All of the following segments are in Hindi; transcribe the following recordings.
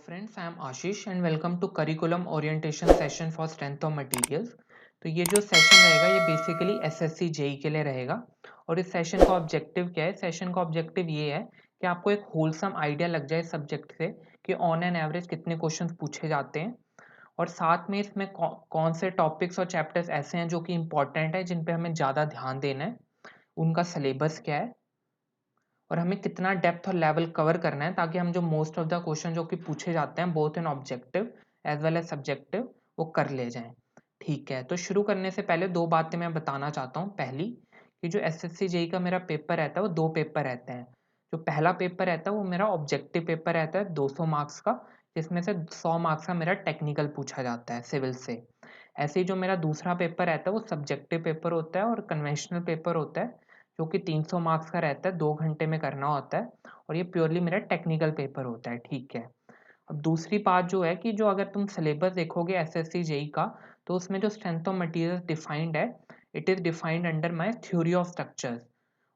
Friends, I am Ashish and welcome to curriculum orientation session for strength of materials. तो ये जो सेशन रहेगा ये बेसिकली एसएससी जेई के लिए रहेगा। और इस सेशन का ऑब्जेक्टिव क्या है? सेशन का ऑब्जेक्टिव ये है कि आपको एक होलसम आइडिया लग जाए सब्जेक्ट से कि ऑन एन एवरेज कितने क्वेश्चंस पूछे जाते हैं, और साथ में इसमें कौन से टॉपिक्स और चैप्टर्स ऐसे हैं जो कि इंपॉर्टेंट है, जिन पे हमें ज़्यादा ध्यान देना है, उनका सिलेबस क्या है, और हमें कितना डेप्थ और लेवल कवर करना है, ताकि हम जो मोस्ट ऑफ द क्वेश्चन जो कि पूछे जाते हैं both in objective as well as subjective, वो कर ले जाएं। ठीक है, तो शुरू करने से पहले दो बातें मैं बताना चाहता हूँ। पहली, कि जो एसएससी जेई का मेरा पेपर रहता है वो दो पेपर रहते हैं। जो पहला पेपर रहता है वो मेरा ऑब्जेक्टिव पेपर रहता है 200 मार्क्स का, जिसमें से 100 मार्क्स का मेरा टेक्निकल पूछा जाता है सिविल से। ऐसे ही जो मेरा दूसरा पेपर रहता है वो सब्जेक्टिव पेपर होता है और कन्वेंशनल पेपर होता है, जो कि 300 मार्क्स का रहता है, 2 घंटे में करना होता है, और ये प्योरली मेरा टेक्निकल पेपर होता है। ठीक है, अब दूसरी बात जो है कि जो अगर तुम सिलेबस देखोगे एसएससी जेई का, तो उसमें जो स्ट्रेंथ ऑफ मटेरियल डिफाइंड है, it is defined under my theory of structures.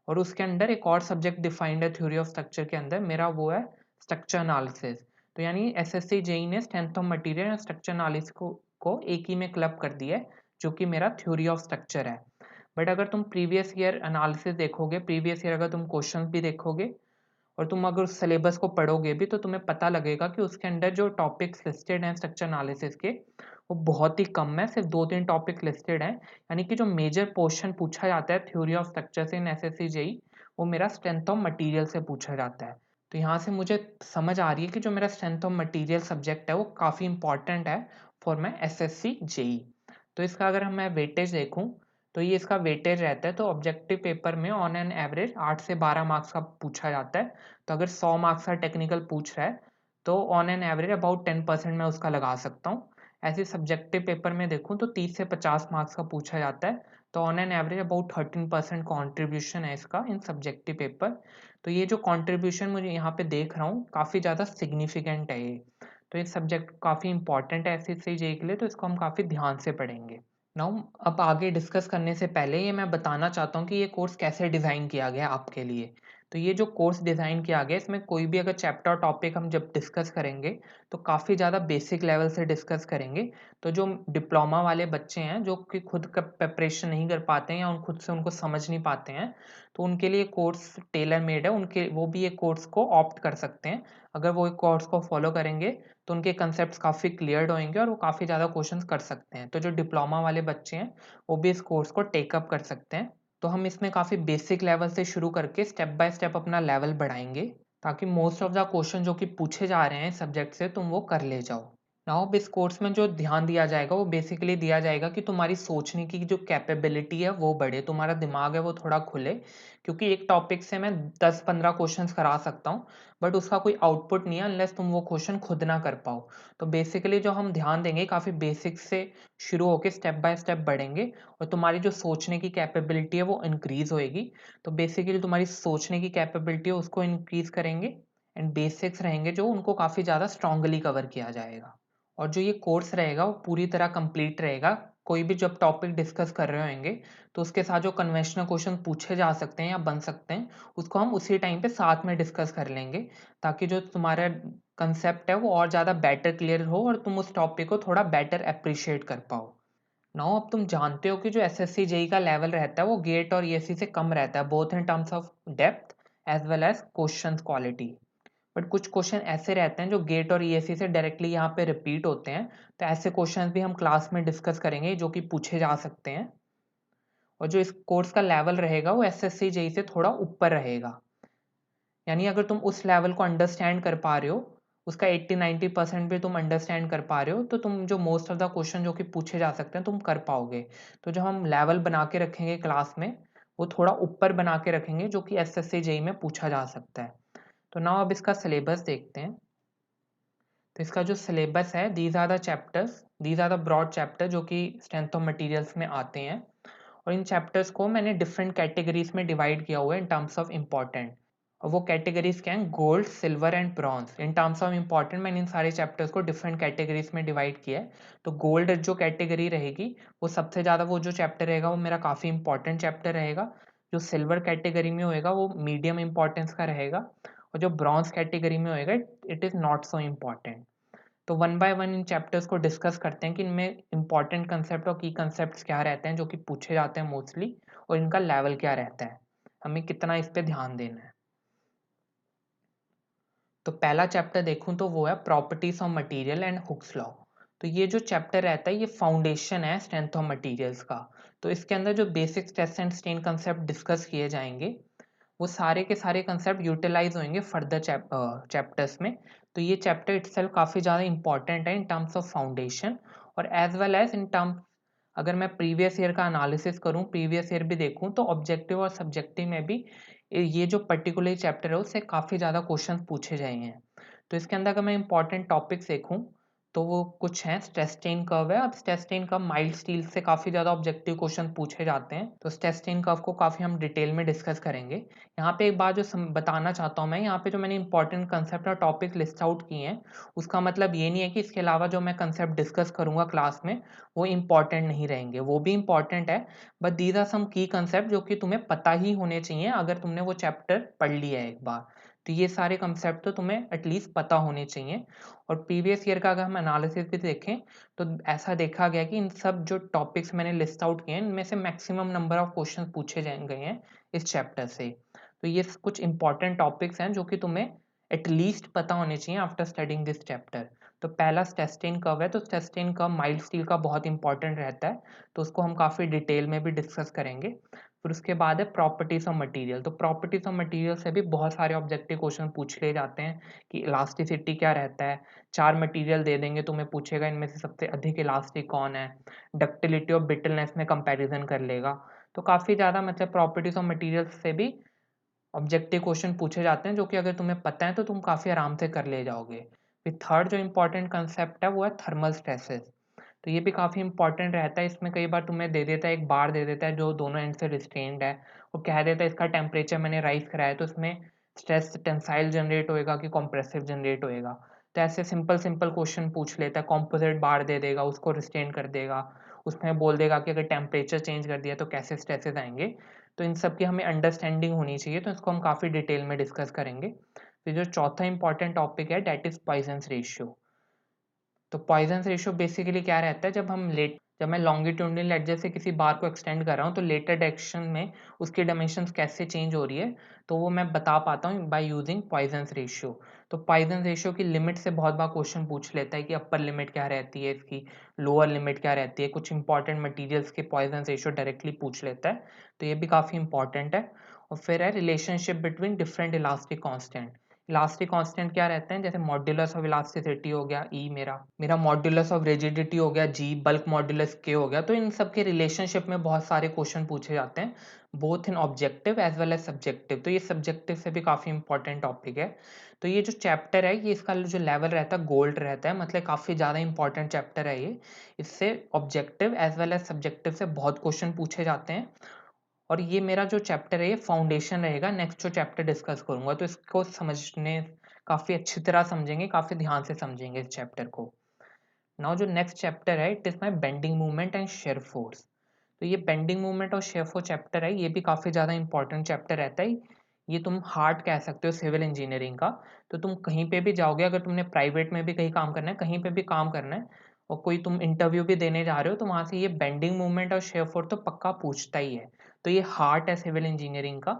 और उसके अंदर एक और सब्जेक्ट डिफाइंड है थ्योरी ऑफ स्ट्रक्चर के अंदर, मेरा वो है स्ट्रक्चर एनालिसिस। तो यानी एसएससी जेई ने स्ट्रेंथ ऑफ मटेरियल और स्ट्रक्चर एनालिसिस को एक ही में क्लब कर दिया है, जो कि मेरा थ्योरी ऑफ स्ट्रक्चर है। बट अगर तुम प्रीवियस ईयर एनालिसिस देखोगे, प्रीवियस ईयर अगर तुम क्वेश्चंस भी देखोगे और तुम अगर उस सिलेबस को पढ़ोगे भी, तो तुम्हें पता लगेगा कि उसके अंदर जो टॉपिक्स लिस्टेड हैं स्ट्रक्चर एनालिसिस के, वो बहुत ही कम है, सिर्फ 2-3 टॉपिक लिस्टेड हैं। यानी कि जो मेजर पोर्शन पूछा जाता है थ्योरी ऑफ स्ट्रक्चर से इन एसएससी जेई, वो मेरा स्ट्रेंथ ऑफ मटेरियल से पूछा जाता है। तो यहाँ से मुझे समझ आ रही है कि जो मेरा स्ट्रेंथ ऑफ मटेरियल सब्जेक्ट है वो काफ़ी इंपॉर्टेंट है फॉर माई एसएससी जेई। तो इसका अगर मैं वेटेज देखूँ, तो ये इसका वेटेज रहता है। तो ऑब्जेक्टिव पेपर में ऑन एन एवरेज 8 से 12 मार्क्स का पूछा जाता है। तो अगर 100 मार्क्स का टेक्निकल पूछ रहा है, तो ऑन एन एवरेज अबाउट 10% मैं उसका लगा सकता हूँ। ऐसे सब्जेक्टिव पेपर में देखूँ तो 30 से 50 मार्क्स का पूछा जाता है, तो on an average about 13% contribution है इसका इन सब्जेक्टिव पेपर। तो ये जो कॉन्ट्रीब्यूशन मुझे यहाँ पे देख रहा हूँ, काफ़ी ज़्यादा सिग्निफिकेंट है ये। तो ये सब्जेक्ट काफ़ी इंपॉर्टेंट है एसएससी जेई के लिए, तो इसको हम काफ़ी ध्यान से पढ़ेंगे। नाउ अब आगे डिस्कस करने से पहले ये मैं बताना चाहता हूँ कि ये कोर्स कैसे डिज़ाइन किया गया है आपके लिए। तो ये जो कोर्स डिज़ाइन किया गया है, इसमें कोई भी अगर चैप्टर टॉपिक हम जब डिस्कस करेंगे, तो काफ़ी ज़्यादा बेसिक लेवल से डिस्कस करेंगे। तो जो डिप्लोमा वाले बच्चे हैं जो कि खुद का प्रिपरेशन नहीं कर पाते हैं या खुद से उनको समझ नहीं पाते हैं, तो उनके लिए कोर्स टेलर मेड है। उनके वो भी एक कोर्स को ऑप्ट कर सकते हैं। अगर वो एक कोर्स को फॉलो करेंगे तो उनके कंसेप्ट काफ़ी क्लियर्ड होंगे और वो काफ़ी ज़्यादा क्वेश्चंस कर सकते हैं। तो जो डिप्लोमा वाले बच्चे हैं वो भी इस कोर्स को टेकअप कर सकते हैं। तो हम इसमें काफ़ी बेसिक लेवल से शुरू करके स्टेप बाय स्टेप अपना लेवल बढ़ाएंगे, ताकि मोस्ट ऑफ द क्वेश्चन जो कि पूछे जा रहे हैं सब्जेक्ट से तुम वो कर ले जाओ। नाउ अब इस कोर्स में जो ध्यान दिया जाएगा वो बेसिकली दिया जाएगा कि तुम्हारी सोचने की जो कैपेबिलिटी है वो बढ़े, तुम्हारा दिमाग है वो थोड़ा खुले। क्योंकि एक टॉपिक से मैं 10-15 क्वेश्चंस करा सकता हूँ, बट उसका कोई आउटपुट नहीं है अनलेस तुम वो क्वेश्चन खुद ना कर पाओ। तो बेसिकली जो हम ध्यान देंगे काफ़ी बेसिक से शुरू होकर स्टेप बाय स्टेप बढ़ेंगे, और तुम्हारी जो सोचने की कैपेबिलिटी है वो इंक्रीज होएगी। तो बेसिकली तुम्हारी सोचने की कैपेबिलिटी है उसको इंक्रीज करेंगे, एंड बेसिक्स रहेंगे जो उनको काफ़ी ज़्यादा स्ट्रांगली कवर किया जाएगा। और जो ये कोर्स रहेगा वो पूरी तरह कंप्लीट रहेगा। कोई भी जब टॉपिक डिस्कस कर रहे होंगे, तो उसके साथ जो कन्वेंशनल क्वेश्चन पूछे जा सकते हैं या बन सकते हैं, उसको हम उसी टाइम पे साथ में डिस्कस कर लेंगे, ताकि जो तुम्हारा कंसेप्ट है वो और ज़्यादा बेटर क्लियर हो और तुम उस टॉपिक को थोड़ा बेटर अप्रिशिएट कर पाओ। नाउ अब तुम जानते हो कि जो एसएससी जेई का लेवल रहता है वो गेट और ईएससी से कम रहता है, both in terms of depth as well as questions quality. But कुछ क्वेश्चन ऐसे रहते हैं जो गेट और ईएससी से डायरेक्टली यहाँ पे रिपीट होते हैं। तो ऐसे क्वेश्चंस भी हम क्लास में डिस्कस करेंगे जो कि पूछे जा सकते हैं। और जो इस कोर्स का लेवल रहेगा वो एसएससी जेई से थोड़ा ऊपर रहेगा। यानी अगर तुम उस लेवल को अंडरस्टैंड कर पा रहे हो, उसका 80-90% भी तुम अंडरस्टैंड कर पा रहे हो, तो तुम जो मोस्ट ऑफ द क्वेश्चन जो कि पूछे जा सकते हैं तुम कर पाओगे। तो जो हम लेवल बना के रखेंगे क्लास में, वो थोड़ा ऊपर बना के रखेंगे जो कि एसएससी जेई में पूछा जा सकता है। तो नाउ अब इसका सिलेबस देखते हैं। तो इसका जो सिलेबस है, these are the chapters, these are the broad chapter जो कि स्ट्रेंथ ऑफ मटेरियल्स में आते हैं। और इन चैप्टर्स को मैंने डिफरेंट कैटेगरीज में डिवाइड किया हुआ है इन टर्म्स ऑफ इम्पॉर्टेंट। और वो कैटेगरीज क्या हैं? Gold, silver and bronze. In terms of important मैंने इन सारे चैप्टर्स को डिफरेंट कैटेगरीज में डिवाइड किया है। तो गोल्ड जो कैटेगरी रहेगी, वो सबसे ज़्यादा वो जो चैप्टर रहेगा वो मेरा काफ़ी इंपॉर्टेंट चैप्टर रहेगा। जो सिल्वर कैटेगरी में होएगा वो मीडियम इंपॉर्टेंस का रहेगा। और जो ब्रॉन्ज कैटेगरी में होएगा, it is not so important. तो वन बाय वन इन चैप्टर्स को डिस्कस करते हैं कि इनमें इंपॉर्टेंट कंसेप्ट और की कंसेप्ट क्या रहते हैं जो कि पूछे जाते हैं मोस्टली, और इनका लेवल क्या रहता है, हमें कितना इस पे ध्यान देना है। तो पहला चैप्टर देखूं तो वो है properties of material and Hooke's law. तो ये जो चैप्टर रहता है ये फाउंडेशन है स्ट्रेंथ ऑफ मटेरियल्स का। तो इसके अंदर जो basic stress and strain concept discuss किए जाएंगे वो सारे के सारे कंसेप्ट यूटिलाइज होंगे फर्दर चैप्टर्स में। तो ये चैप्टर इटसेल्फ काफ़ी ज़्यादा इंपॉर्टेंट है इन टर्म्स ऑफ फाउंडेशन, और as well as in terms अगर मैं प्रीवियस ईयर का एनालिसिस करूं, प्रीवियस ईयर भी देखूं, तो ऑब्जेक्टिव और सब्जेक्टिव में भी ये जो पर्टिकुलर चैप्टर है उससे काफ़ी ज़्यादा क्वेश्चन पूछे गए हैं। तो इसके अंदर अगर मैं इंपॉर्टेंट टॉपिक्स देखूं तो वो कुछ हैं। स्ट्रेस स्ट्रेन कर्व है। अब stress strain curve mild steel से काफ़ी ज़्यादा ऑब्जेक्टिव क्वेश्चन पूछे जाते हैं, तो स्ट्रेस स्ट्रेन कर्व को काफ़ी हम डिटेल में डिस्कस करेंगे। यहाँ पे एक बात जो बताना चाहता हूँ मैं, यहाँ पे जो मैंने इंपॉर्टेंट कंसेप्ट और टॉपिक लिस्ट आउट किए हैं उसका मतलब ये नहीं है कि इसके अलावा जो मैं कंसेप्ट डिस्कस करूंगा क्लास में वो इंपॉर्टेंट नहीं रहेंगे, वो भी इंपॉर्टेंट है। बट दीज आर सम की कंसेप्ट जो कि तुम्हें पता ही होने चाहिए अगर तुमने वो चैप्टर पढ़ लिया है एक बार। तो ये सारे कंसेप्ट तो तुम्हें एटलीस्ट पता होने चाहिए। और प्रीवियस ईयर का अगर हम एनालिसिस भी देखें तो ऐसा देखा गया कि इन सब जो टॉपिक्स मैंने लिस्ट आउट किए हैं इनमें से मैक्सिमम नंबर ऑफ क्वेश्चन पूछे गए हैं इस चैप्टर से। तो ये कुछ इंपॉर्टेंट टॉपिक्स हैं जो कि तुम्हें एटलीस्ट पता होने चाहिए आफ्टर स्टडिंग दिस चैप्टर। तो पहला स्टेस्टिन कर्व है। तो स्टेस्टिन कर्व माइल्ड स्टील का बहुत इंपॉर्टेंट रहता है, तो उसको हम काफ़ी डिटेल में भी डिस्कस करेंगे। फिर उसके बाद है प्रॉपर्टीज ऑफ मटेरियल। तो प्रॉपर्टीज ऑफ मटेरियल से भी बहुत सारे ऑब्जेक्टिव क्वेश्चन पूछ लिए जाते हैं कि इलास्टिसिटी क्या रहता है। 4 मटेरियल दे देंगे, तुम्हें पूछेगा इनमें से सबसे अधिक इलास्टिक कौन है। डक्टिलिटी और ब्रिटलनेस में कंपैरिजन कर लेगा। तो काफ़ी ज़्यादा मतलब प्रॉपर्टीज ऑफ मटेरियल से भी ऑब्जेक्टिव क्वेश्चन पूछे जाते हैं जो कि अगर तुम्हें पता है तो तुम काफ़ी आराम से कर ले जाओगे। फिर थर्ड जो इंपॉर्टेंट कंसेप्ट है वो है थर्मल स्ट्रेसेस। तो ये भी काफ़ी इंपॉर्टेंट रहता है। इसमें कई बार तुम्हें दे देता है, एक बार दे देता है जो दोनों एंड से रिस्ट्रेन्ड है, और कह देता है इसका टेम्परेचर मैंने राइज कराया तो इसमें स्ट्रेस टेंसाइल जनरेट होएगा कि कॉम्प्रेसिव जनरेट होएगा। तो ऐसे सिंपल सिंपल क्वेश्चन पूछ लेता है। कॉम्पोजिट बार दे देगा, उसको रिस्ट्रेन कर देगा, उसमें बोल देगा कि अगर टेम्परेचर चेंज कर दिया तो कैसे स्ट्रेसेस आएंगे। तो इन सब की हमें अंडरस्टैंडिंग होनी चाहिए, तो इसको हम काफ़ी डिटेल में डिस्कस करेंगे। फिर जो चौथा इंपॉर्टेंट टॉपिक है डेट इज पॉइजन्स रेशियो। तो पॉइजन्स रेशियो बेसिकली क्या रहता है, जब मैं लॉन्गिट्यूडिनल एडजर से किसी बार को एक्सटेंड कर रहा हूँ तो लेटर डायरेक्शन में उसकी डायमेंशंस कैसे चेंज हो रही है, तो वो मैं बता पाता हूँ बाय यूजिंग पॉइजन्स रेशियो। तो पॉइजन्स रेशियो की लिमिट से बहुत बार क्वेश्चन पूछ लेता है कि अपर लिमिट क्या रहती है इसकी, लोअर लिमिट क्या रहती है। कुछ इंपॉर्टेंट मटीरियल्स के पॉइजन्स रेशियो डायरेक्टली पूछ लेता है, तो ये भी काफ़ी इंपॉर्टेंट है। और फिर है relationship between different elastic constant. Elastic constant क्या रहते हैं, जैसे मॉड्यूलस ऑफ इलास्टिसिटी हो गया ई, मेरा मॉड्यूलस ऑफ रिजिडिटी हो गया जी, बल्क मॉड्यूलस के हो गया। तो इन सब के रिलेशनशिप में बहुत सारे क्वेश्चन पूछे जाते हैं, both in objective as well as subjective. तो ये सब्जेक्टिव से भी काफ़ी इंपॉर्टेंट टॉपिक है। तो ये जो चैप्टर है ये इसका जो लेवल रहता है गोल्ड रहता है, मतलब काफ़ी ज़्यादा इंपॉर्टेंट चैप्टर है ये। इससे objective as well as subjective से बहुत क्वेश्चन पूछे जाते हैं। और ये मेरा जो चैप्टर है ये फाउंडेशन रहेगा। नेक्स्ट जो चैप्टर डिस्कस करूंगा तो इसको समझने काफ़ी अच्छी तरह समझेंगे, काफ़ी ध्यान से समझेंगे इस चैप्टर को। नाउ जो नेक्स्ट चैप्टर है it is my bending movement and shear force. तो ये बेंडिंग मूवमेंट और शेयर फोर्स चैप्टर है, ये भी काफ़ी ज़्यादा इंपॉर्टेंट चैप्टर रहता है। ये तुम हार्ड कह सकते हो सिविल इंजीनियरिंग का। तो तुम कहीं पे भी जाओगे, अगर तुमने प्राइवेट में भी कहीं काम करना है, कहीं पे भी काम करना है, और कोई तुम इंटरव्यू भी देने जा रहे हो, तो वहाँ से ये बेंडिंग मूवमेंट और शेयर फोर्स तो पक्का पूछता ही है। तो ये हार्ट है सिविल इंजीनियरिंग का।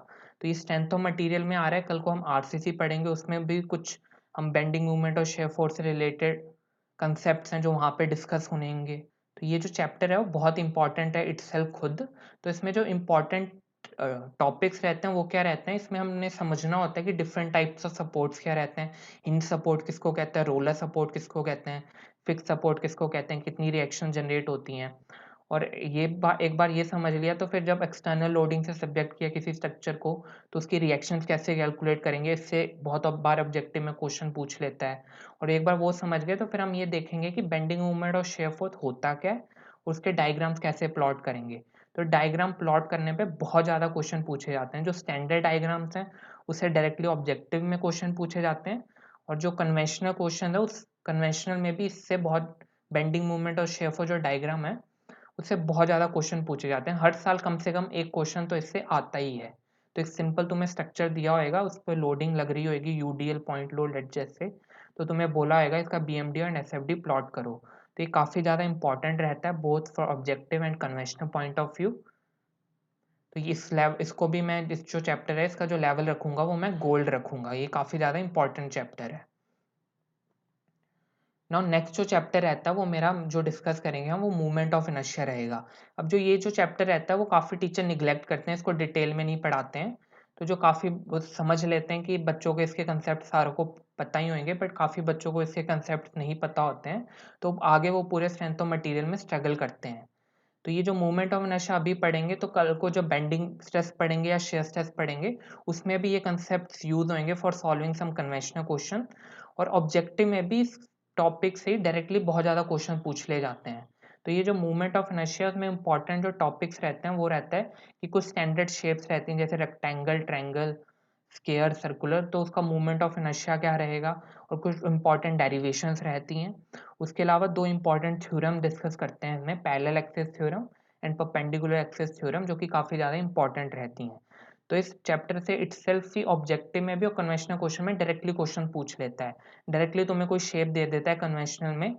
तो ये स्ट्रेंथ ऑफ मटेरियल में आ रहा है। कल को हम आरसीसी पढ़ेंगे, उसमें भी कुछ हम बेंडिंग मूवमेंट और शेयर फोर्स से रिलेटेड कंसेप्ट्स हैं जो वहाँ पे डिस्कस होंगे। तो ये जो चैप्टर है वो बहुत इंपॉर्टेंट है इटसेल्फ खुद। तो इसमें जो इम्पॉर्टेंट टॉपिक्स रहते हैं वो क्या रहते हैं, इसमें हमने समझना होता है कि डिफरेंट टाइप्स ऑफ सपोर्ट्स क्या रहते हैं। हिंज सपोर्ट किसको कहते हैं, रोलर सपोर्ट किसको कहते हैं, फिक्स सपोर्ट किसको कहते हैं, कितनी रिएक्शन जनरेट होती हैं। और एक बार ये समझ लिया तो फिर जब एक्सटर्नल लोडिंग से सब्जेक्ट किया किसी स्ट्रक्चर को तो उसकी रिएक्शंस कैसे कैलकुलेट करेंगे, इससे बहुत बार ऑब्जेक्टिव में क्वेश्चन पूछ लेता है। और एक बार वो समझ गए तो फिर हम ये देखेंगे कि बेंडिंग मूवमेंट और शेयर फोर्स होता क्या है, उसके डायग्राम्स कैसे प्लॉट करेंगे। तो डायग्राम प्लॉट करने पे बहुत ज़्यादा क्वेश्चन पूछे जाते हैं। जो स्टैंडर्ड डायग्राम्स हैं उससे डायरेक्टली ऑब्जेक्टिव में क्वेश्चन पूछे जाते हैं, और जो कन्वेंशनल क्वेश्चन है उस कन्वेंशनल में भी इससे बहुत बेंडिंग मूवमेंट और शेयर फोर्स जो डायग्राम है उससे बहुत ज़्यादा क्वेश्चन पूछे जाते हैं। हर साल कम से कम एक क्वेश्चन तो इससे आता ही है। तो एक सिंपल तुम्हें स्ट्रक्चर दिया होगा, उस पर लोडिंग लग रही होगी यूडीएल पॉइंट लोड एडजस्ट से, तो तुम्हें बोला होगा इसका BMD एंड SFD प्लॉट करो। तो ये काफ़ी ज़्यादा इंपॉर्टेंट रहता है both for objective and conventional point of view. तो इसको भी मैं, इस जो चैप्टर है इसका जो लेवल रखूंगा वो मैं गोल्ड रखूंगा, ये काफ़ी ज़्यादा इंपॉर्टेंट चैप्टर है। नाउ नेक्स्ट जो चैप्टर रहता है वो मेरा जो डिस्कस करेंगे हम वो मूवमेंट ऑफ इनर्शिया रहेगा। अब जो ये जो चैप्टर रहता है वो काफ़ी टीचर निग्लेक्ट करते हैं, इसको डिटेल में नहीं पढ़ाते हैं। तो जो काफ़ी समझ लेते हैं कि बच्चों को इसके कंसेप्ट सारों को पता ही होंगे, बट काफ़ी बच्चों को इसके कंसेप्ट नहीं पता होते हैं, तो आगे वो पूरे स्ट्रेंथ ऑफ मटेरियल में स्ट्रगल करते हैं। तो ये जो मूवमेंट ऑफ इनर्शिया अभी पढ़ेंगे, तो कल को जो बेंडिंग स्ट्रेस पढ़ेंगे या शेयर स्ट्रेस पढ़ेंगे उसमें भी ये कंसेप्ट यूज होंगे for solving some conventional question. और ऑब्जेक्टिव में भी टॉपिक से डायरेक्टली बहुत ज़्यादा क्वेश्चन पूछ ले जाते हैं। तो ये जो मूवमेंट ऑफ इनर्शिया में इंपॉर्टेंट जो टॉपिक्स रहते हैं वो रहता है कि कुछ स्टैंडर्ड शेप्स रहती हैं जैसे रेक्टेंगल, ट्रायंगल, स्क्वायर, सर्कुलर, तो उसका मूवमेंट ऑफ इनर्शिया क्या रहेगा, और कुछ इंपॉर्टेंट डेरिवेशंस रहती हैं। उसके अलावा दो इंपॉर्टेंट थ्योरम डिस्कस करते हैं इसमें, parallel axis theorem and perpendicular axis theorem, जो कि काफ़ी ज़्यादा इंपॉर्टेंट रहती हैं। तो इस चैप्टर से इटसेल्फ ही ऑब्जेक्टिव में भी और कन्वेंशनल क्वेश्चन में डायरेक्टली क्वेश्चन पूछ लेता है। डायरेक्टली तुम्हें कोई शेप दे देता है कन्वेंशनल में,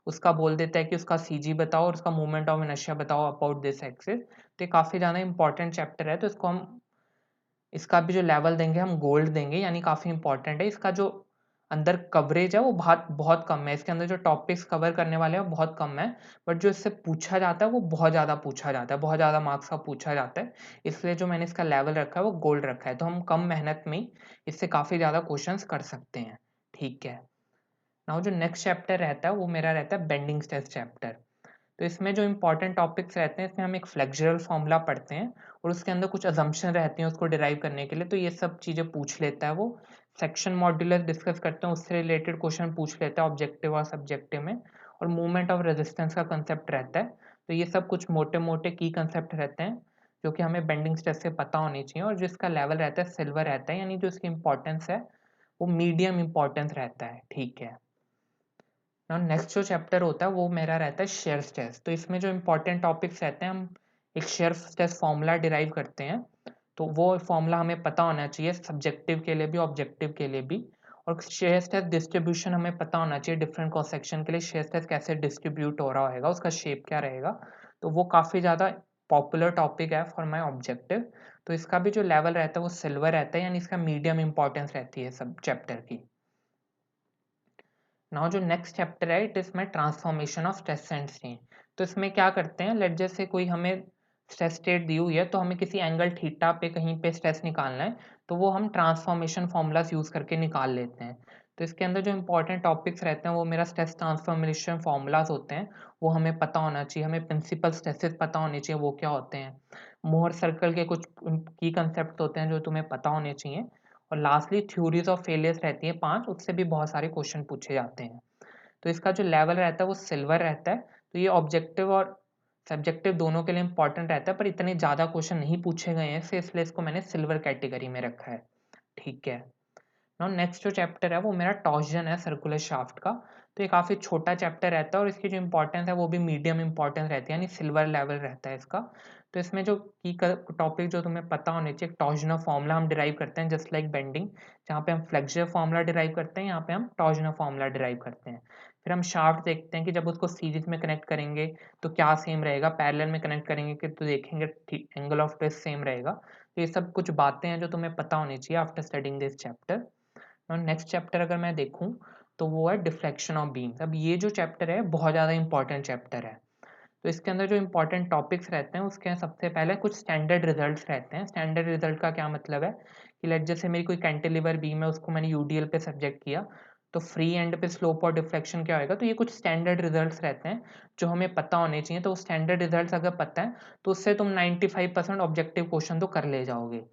उसका बोल देता है कि उसका CG बताओ और उसका मूवमेंट ऑफ इनर्शिया बताओ अबाउट दिस एक्सिस। तो ये काफ़ी ज़्यादा इंपॉर्टेंट चैप्टर है, तो इसको हम, इसका भी जो लेवल देंगे हम गोल्ड देंगे, यानी काफ़ी इंपॉर्टेंट है। इसका जो अंदर कवरेज है वो बहुत बहुत कम है, इसके अंदर जो टॉपिक्स कवर करने वाले हैं वो बहुत कम है, बट जो इससे पूछा जाता है वो बहुत ज़्यादा पूछा जाता है, बहुत ज़्यादा मार्क्स का पूछा जाता है। इसलिए जो मैंने इसका लेवल रखा है वो गोल्ड रखा है, तो हम कम मेहनत में ही इससे काफ़ी ज़्यादा क्वेश्चंस कर सकते हैं। ठीक है। नाउ जो नेक्स्ट चैप्टर रहता है वो मेरा रहता है बेंडिंग स्ट्रेस चैप्टर। तो इसमें जो इंपॉर्टेंट टॉपिक्स रहते हैं, इसमें हम एक फ्लेक्सुरल फॉर्मूला पढ़ते हैं और उसके अंदर कुछ अजम्पशन रहती हैं उसको डिराइव करने के लिए, तो ये सब चीज़ें पूछ लेता है वो। सेक्शन मॉड्यूलस डिस्कस करते हैं, उससे रिलेटेड क्वेश्चन पूछ लेता है ऑब्जेक्टिव और सब्जेक्टिव में। और मूवमेंट ऑफ रेजिस्टेंस का कंसेप्ट रहता है। तो ये सब कुछ मोटे मोटे की कंसेप्ट रहते हैं जो कि हमें बेंडिंग स्ट्रेस से पता होनी चाहिए, और जिसका लेवल रहता है सिल्वर रहता है, यानी जो इसकी इंपॉर्टेंस है वो मीडियम इंपॉर्टेंस रहता है। ठीक है। नाउ नेक्स्ट जो चैप्टर होता है वो मेरा रहता है शेयर स्ट्रेस। तो इसमें जो इंपॉर्टेंट टॉपिक्स रहते हैं, हम एक शेयर स्ट्रेस फॉर्मूला डिराइव करते हैं। तो वो फॉर्मूला हमें पता होना चाहिए सब्जेक्टिव के लिए भी ऑब्जेक्टिव के लिए भी। और शेयर स्ट्रेस डिस्ट्रीब्यूशन हमें पता होना चाहिए डिफरेंट क्रॉस सेक्शन के लिए शेयर स्ट्रेस कैसे डिस्ट्रीब्यूट हो रहा होगा, उसका शेप क्या रहेगा। तो वो काफ़ी ज़्यादा पॉपुलर टॉपिक है फॉर माई ऑब्जेक्टिव। तो इसका भी जो लेवल रहता है वो सिल्वर रहता है, यानी इसका मीडियम इंपॉर्टेंस रहती है सब चैप्टर की। नाउ जो नेक्स्ट चैप्टर है it is my transformation of stress and strain. तो इसमें क्या करते हैं, लेट जैसे कोई हमें स्ट्रेस स्टेट दी हुई है, तो हमें किसी एंगल थीटा पे कहीं पे स्ट्रेस निकालना है, तो वो हम ट्रांसफॉर्मेशन फॉर्मूलाज यूज करके निकाल लेते हैं। तो इसके अंदर जो इंपॉर्टेंट टॉपिक्स रहते हैं वो मेरा स्ट्रेस ट्रांसफॉर्मेशन फॉर्मूलाज होते हैं, वो हमें पता होना चाहिए। हमें प्रिंसिपल स्ट्रेसेस पता होने चाहिए वो क्या होते हैं। मोहर सर्कल के कुछ की कंसेप्ट होते हैं जो तुम्हें पता होने चाहिए। और लास्टली थ्योरीज ऑफ फेलियर्स रहती है 5, उससे भी बहुत सारे क्वेश्चन पूछे जाते हैं। तो इसका जो लेवल रहता है वो सिल्वर रहता है। तो ये ऑब्जेक्टिव और सब्जेक्टिव दोनों के लिए इंपॉर्टेंट रहता है, पर इतने ज़्यादा क्वेश्चन नहीं पूछे गए हैं इसलिए इसको मैंने सिल्वर कैटेगरी में रखा है। ठीक है। नाउ नेक्स्ट जो चैप्टर है वो मेरा टॉर्जन है सर्कुलर शाफ्ट का। तो ये काफ़ी छोटा चैप्टर रहता है और इसकी जो इंपॉर्टेंस है वो भी मीडियम इंपॉर्टेंस रहती है, यानी सिल्वर लेवल रहता है इसका। तो इसमें जो की टॉपिक जो तुम्हें पता होने चाहिए, टॉर्जनर फॉर्मूला हम डिराइव करते हैं जस्ट लाइक बेंडिंग। जहाँ पे हम फ्लेक्सर फॉर्मूला डिराइव करते हैं, यहाँ पे हम टॉर्जनर फॉर्मूला डिराइव करते हैं। फिर हम शाफ्ट देखते हैं कि जब उसको सीरीज में कनेक्ट करेंगे तो क्या सेम रहेगा, पैरेलल में कनेक्ट करेंगे कि तो देखेंगे एंगल ऑफ ट्विस्ट सेम रहेगा। तो ये सब कुछ बातें हैं जो तुम्हें पता होनी चाहिए आफ्टर स्टडिंग दिस चैप्टर। और नेक्स्ट चैप्टर अगर मैं देखूं तो वो है डिफ्लेक्शन ऑफ बीम्स। अब ये जो चैप्टर है बहुत ज़्यादा इंपॉर्टेंट चैप्टर है। तो इसके अंदर जो इंपॉर्टेंट टॉपिक्स रहते हैं उसके सबसे पहले कुछ स्टैंडर्ड रिजल्ट्स रहते हैं। स्टैंडर्ड रिजल्ट का क्या मतलब है कि लेट जैसे मेरी कोई कैंटिलीवर बीम है, उसको मैंने यूडीएल पे सब्जेक्ट किया, तो फ्री एंड पे स्लोप और डिफ्लेक्शन क्या होगा। तो ये कुछ स्टैंडर्ड रिजल्ट्स रहते हैं जो हमें पता होने चाहिए। तो स्टैंडर्ड रिजल्ट्स अगर पता है तो उससे तुम 95% ऑब्जेक्टिव क्वेश्चन तो कर ले जाओगे।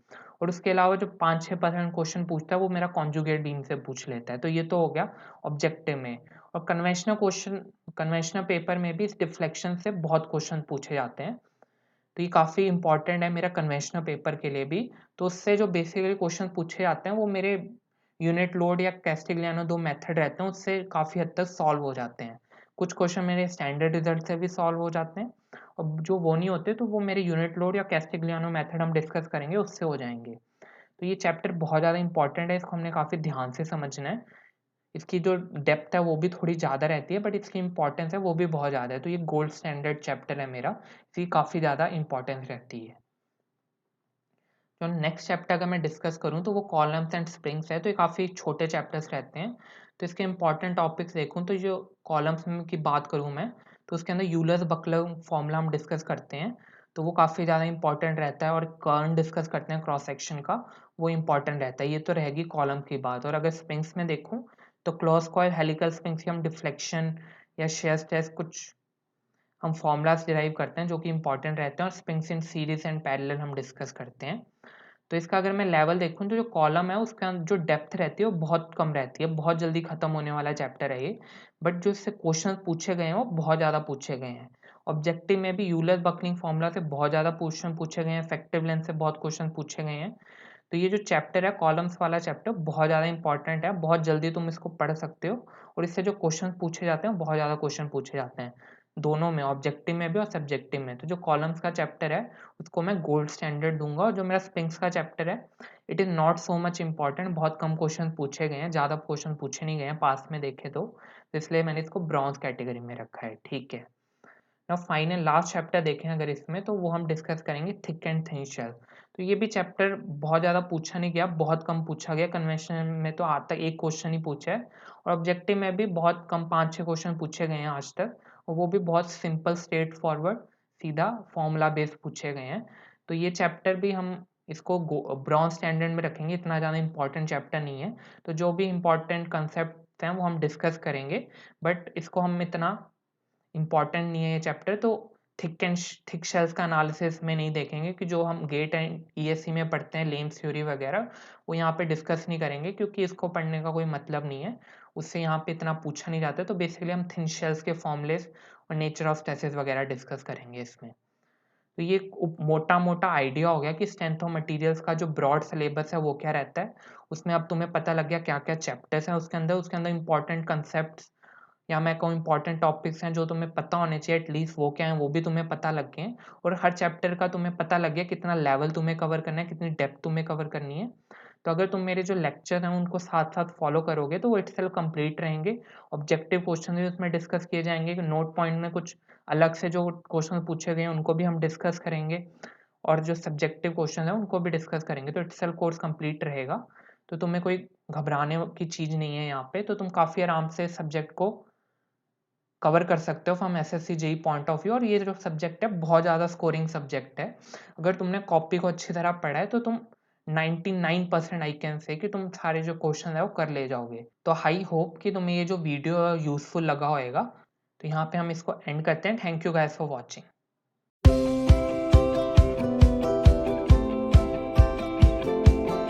और उसके अलावा जो 5-6% क्वेश्चन पूछता है वो मेरा कॉन्जुगेट बीम से पूछ लेता है। तो ये तो हो गया ऑब्जेक्टिव में। और कन्वेंशनल पेपर में भी इस डिफ्लेक्शन से बहुत क्वेश्चन पूछे जाते हैं। तो ये काफ़ी इंपॉर्टेंट है मेरा कन्वेंशनल पेपर के लिए भी। तो उससे जो बेसिकली क्वेश्चन पूछे जाते हैं वो मेरे यूनिट लोड या कैस्टिग्लियानो दो मेथड रहते हैं उससे काफ़ी हद तक सॉल्व हो जाते हैं। कुछ क्वेश्चन मेरे स्टैंडर्ड रिजल्ट से भी सॉल्व हो जाते हैं, और जो वो नहीं होते तो वो मेरे यूनिट लोड या कैस्टिग्लियानो मेथड हम डिस्कस करेंगे उससे हो जाएंगे। तो ये चैप्टर बहुत ज़्यादा इंपॉर्टेंट है, इसको हमने काफ़ी ध्यान से समझना है। इसकी जो डेप्थ है वो भी थोड़ी ज़्यादा रहती है, बट इसकी इंपॉर्टेंस है वो भी बहुत ज़्यादा है। तो ये गोल्ड स्टैंडर्ड चैप्टर है मेरा, इसकी काफ़ी ज़्यादा इंपॉर्टेंस रहती है। जो नेक्स्ट चैप्टर अगर मैं डिस्कस करूँ तो वो कॉलम्स एंड स्प्रिंग्स है। तो ये काफ़ी छोटे चैप्टर्स रहते हैं। तो इसके इंपॉर्टेंट टॉपिक्स देखूँ तो जो कॉलम्स की बात करूँ मैं, तो उसके अंदर यूलर्स बकलर फॉर्मूला हम डिस्कस करते हैं, तो वो काफ़ी ज़्यादा इंपॉर्टेंट रहता है। और कर्न डिस्कस करते हैं क्रॉस सेक्शन का, वो इंपॉर्टेंट रहता है। ये तो रहेगी कॉलम की बात। और अगर स्प्रिंग्स में देखूँ तो क्लोज कॉइल हेलिकल स्प्रिंग्स की हम डिफ्लेक्शन या शेयर स्ट्रेस कुछ हम फॉर्मूलाज डिराइव करते हैं जो कि इंपॉर्टेंट रहते हैं। और springs in series and parallel हम डिस्कस करते हैं। तो इसका अगर मैं लेवल देखूँ तो जो कॉलम है उसका जो डेप्थ रहती है वो बहुत कम रहती है, बहुत जल्दी खत्म होने वाला चैप्टर है ये। बट जो इससे क्वेश्चन पूछे गए हैं वो बहुत ज़्यादा पूछे गए हैं। ऑब्जेक्टिव में भी यूलर बकलिंग फॉर्मूला से बहुत ज़्यादा क्वेश्चन पूछे गए हैं, इफेक्टिव लेंथ से बहुत क्वेश्चन पूछे गए हैं। तो ये जो चैप्टर है कॉलम्स वाला चैप्टर बहुत ज़्यादा इंपॉर्टेंट है, बहुत जल्दी तुम इसको पढ़ सकते हो। और इससे जो क्वेश्चन पूछे जाते हैं बहुत ज़्यादा क्वेश्चन पूछे जाते हैं, दोनों में, ऑब्जेक्टिव में भी और सब्जेक्टिव में। तो जो कॉलम्स का चैप्टर है उसको मैं गोल्ड स्टैंडर्ड दूंगा। और जो मेरा स्प्रिंग्स का चैप्टर है it is not so much important, बहुत कम क्वेश्चन पूछे गए हैं, ज़्यादा क्वेश्चन पूछे नहीं गए हैं पास में देखे तो इसलिए मैंने इसको ब्रॉन्ज कैटेगरी में रखा है। ठीक है, ना फाइनल लास्ट चैप्टर देखें अगर इसमें, तो वो हम डिस्कस करेंगे थिक एंड थिन शेल। तो ये भी चैप्टर बहुत ज़्यादा पूछा नहीं गया, बहुत कम पूछा गया। कन्वेंशन में तो आज तक एक क्वेश्चन ही पूछा है, और ऑब्जेक्टिव में भी बहुत कम 5-6 क्वेश्चन पूछे गए हैं आज तक, और वो भी बहुत सिंपल स्ट्रेट फॉरवर्ड सीधा फॉर्मूला बेस्ड पूछे गए हैं। तो ये चैप्टर भी हम इसको ब्रॉन्ज स्टैंडर्ड में रखेंगे, इतना ज़्यादा इंपॉर्टेंट चैप्टर नहीं है। तो जो भी इंपॉर्टेंट कंसेप्ट हैं वो हम डिस्कस करेंगे, बट इसको हम इतना इम्पॉर्टेंट नहीं है ये चैप्टर। तो थिक शेल्स का एनालिसिस में नहीं देखेंगे कि जो हम गेट एंड ईएससी में पढ़ते हैं, लेम्स थ्योरी वगैरह, वो यहाँ पे डिस्कस नहीं करेंगे क्योंकि इसको पढ़ने का कोई मतलब नहीं है, उससे यहाँ पे इतना पूछा नहीं जाता। तो बेसिकली हम थिन शेल्स के फॉर्मूलेस और नेचर ऑफ स्ट्रेसेस वगैरह डिस्कस करेंगे इसमें। तो ये मोटा मोटा आइडिया हो गया कि स्ट्रेंथ ऑफ मटेरियल्स का जो ब्रॉड सिलेबस है वो क्या रहता है। उसमें अब तुम्हें पता लग गया क्या क्या चैप्टर्स हैं उसके अंदर इंपॉर्टेंट कंसेप्ट, या मैं कहूँ इंपॉर्टेंट टॉपिक्स हैं जो तुम्हें पता होने चाहिए एटलीस्ट, वो क्या है वो भी तुम्हें पता लग गए हैं। और हर चैप्टर का तुम्हें पता लग गया कितना लेवल तुम्हें कवर करना है, कितनी डेप्थ तुम्हें कवर करनी है। तो अगर तुम मेरे जो लेक्चर हैं उनको साथ साथ फॉलो करोगे तो वो इटसेल्फ कंप्लीट रहेंगे। ऑब्जेक्टिव क्वेश्चन भी उसमें डिस्कस किए जाएंगे कि नोट पॉइंट में कुछ अलग से जो क्वेश्चन पूछे गए हैं उनको भी हम डिस्कस करेंगे, और जो सब्जेक्टिव क्वेश्चन है उनको भी डिस्कस करेंगे। तो इटसेल्फ कोर्स कंप्लीट रहेगा। तो तुम्हें कोई घबराने की चीज़ नहीं है यहाँ पे, तो तुम काफ़ी आराम से सब्जेक्ट को कवर कर सकते हो from SSC JE point of view. और ये जो सब्जेक्ट है बहुत ज़्यादा स्कोरिंग सब्जेक्ट है। अगर तुमने कॉपी को अच्छी तरह पढ़ा है तो तुम 99% आई कैन से कि तुम सारे जो क्वेश्चन है वो कर ले जाओगे। तो आई होप कि तुम्हें ये जो वीडियो यूजफुल लगा होगा। तो यहाँ पे हम इसको एंड करते हैं। Thank you guys for watching.